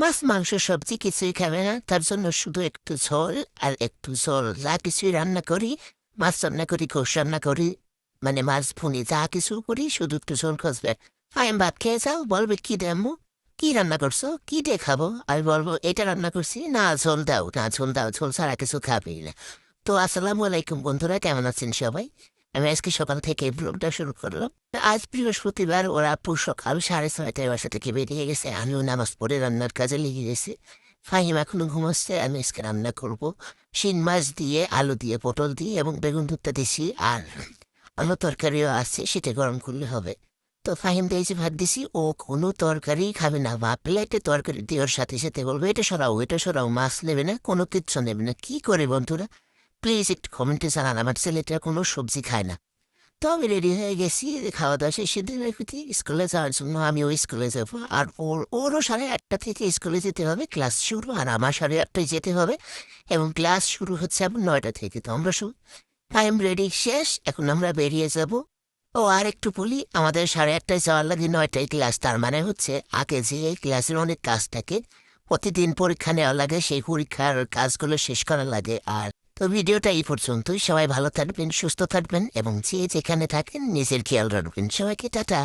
মাছ মাংস সবজি কিছুই খাবে না, তার জন্য শুধু একটু ঝোল আর একটু ঝোল যা কিছুই রান্না করি, মাছ রান্না করি, গোশ রান্না করি, মানে মাছ ভুনি যা কিছু করি শুধু একটু ঝোল খুঁজবে। আমি ভাত খেয়ে যাও, বলবে কি দে আম্মু, কি রান্না করছো, কি দিয়ে খাবো? আমি বলবো এটা রান্না করছি, না ঝোল দাও, না ঝোল দাও, ঝোল ছাড়া কিছু খাবেই না। তো আসসালামু আলাইকুম বন্ধুরা, কেমন আছেন সবাই? আমি আজকে সকাল থেকে ব্লগটা শুরু করলাম। আজ বৃহস্পতিবার, ওরা আপু সকাল 6:30টায় বাসা থেকে বেরিয়ে গেছে, আমিও নামাজ পড়ে রান্নার কাজে লেগে গেছি। ফাহিম এখনো ঘুমাচ্ছে, আমি আজকে রান্না করব শিং মাছ দিয়ে, আলু দিয়ে, পটল দিয়ে এবং বেগুন ভর্তা দিছি, আর অন্য তরকারিও আছে, সেটা গরম করলে হবে। তো ফাহিম দিয়েছি ভাত দিছি, ও কোনো তরকারি খাবে না, বা প্লেটে তরকারি দিয়ে ওর সাথে সাথে বলবো এটা সরাও, এটা সরাও, মাছ নেবে না, কোনো কিচ্ছু নেবে না। কি করে বন্ধুরা, প্লিজ একটু কমেন্টে জানান, আমার ছেলেটা কোনো সবজি খায় না। তো আমি রেডি হয়ে গেছি, খাওয়া দাওয়া শেষে স্কুলে যাওয়ার জন্য। আমিও স্কুলে যাবো, আর ওরও 8:30 থেকে স্কুলে যেতে হবে, ক্লাস শুরু, আর আমার 8:30টায় যেতে হবে, এবং ক্লাস শুরু হচ্ছে আবার 9টা থেকে। তো আমরা সব টাইম রেডি শেষ, এখন আমরা বেরিয়ে যাব। ও আর একটু বলি, আমাদের 8:30টায় যাওয়ার লাগে, 9টায় ক্লাস, তার মানে হচ্ছে আগে যে এই ক্লাসের অনেক কাজ থাকে, প্রতিদিন পরীক্ষা নেওয়া লাগে, সেই পরীক্ষার কাজগুলো শেষ করা লাগে। আর তো ভিডিওটা এই পর্যন্তই, সবাই ভালো থাকবেন, সুস্থ থাকবেন, এবং যে যেখানে থাকেন নিজের খেয়াল রাখবেন। সবাইকে টাটা।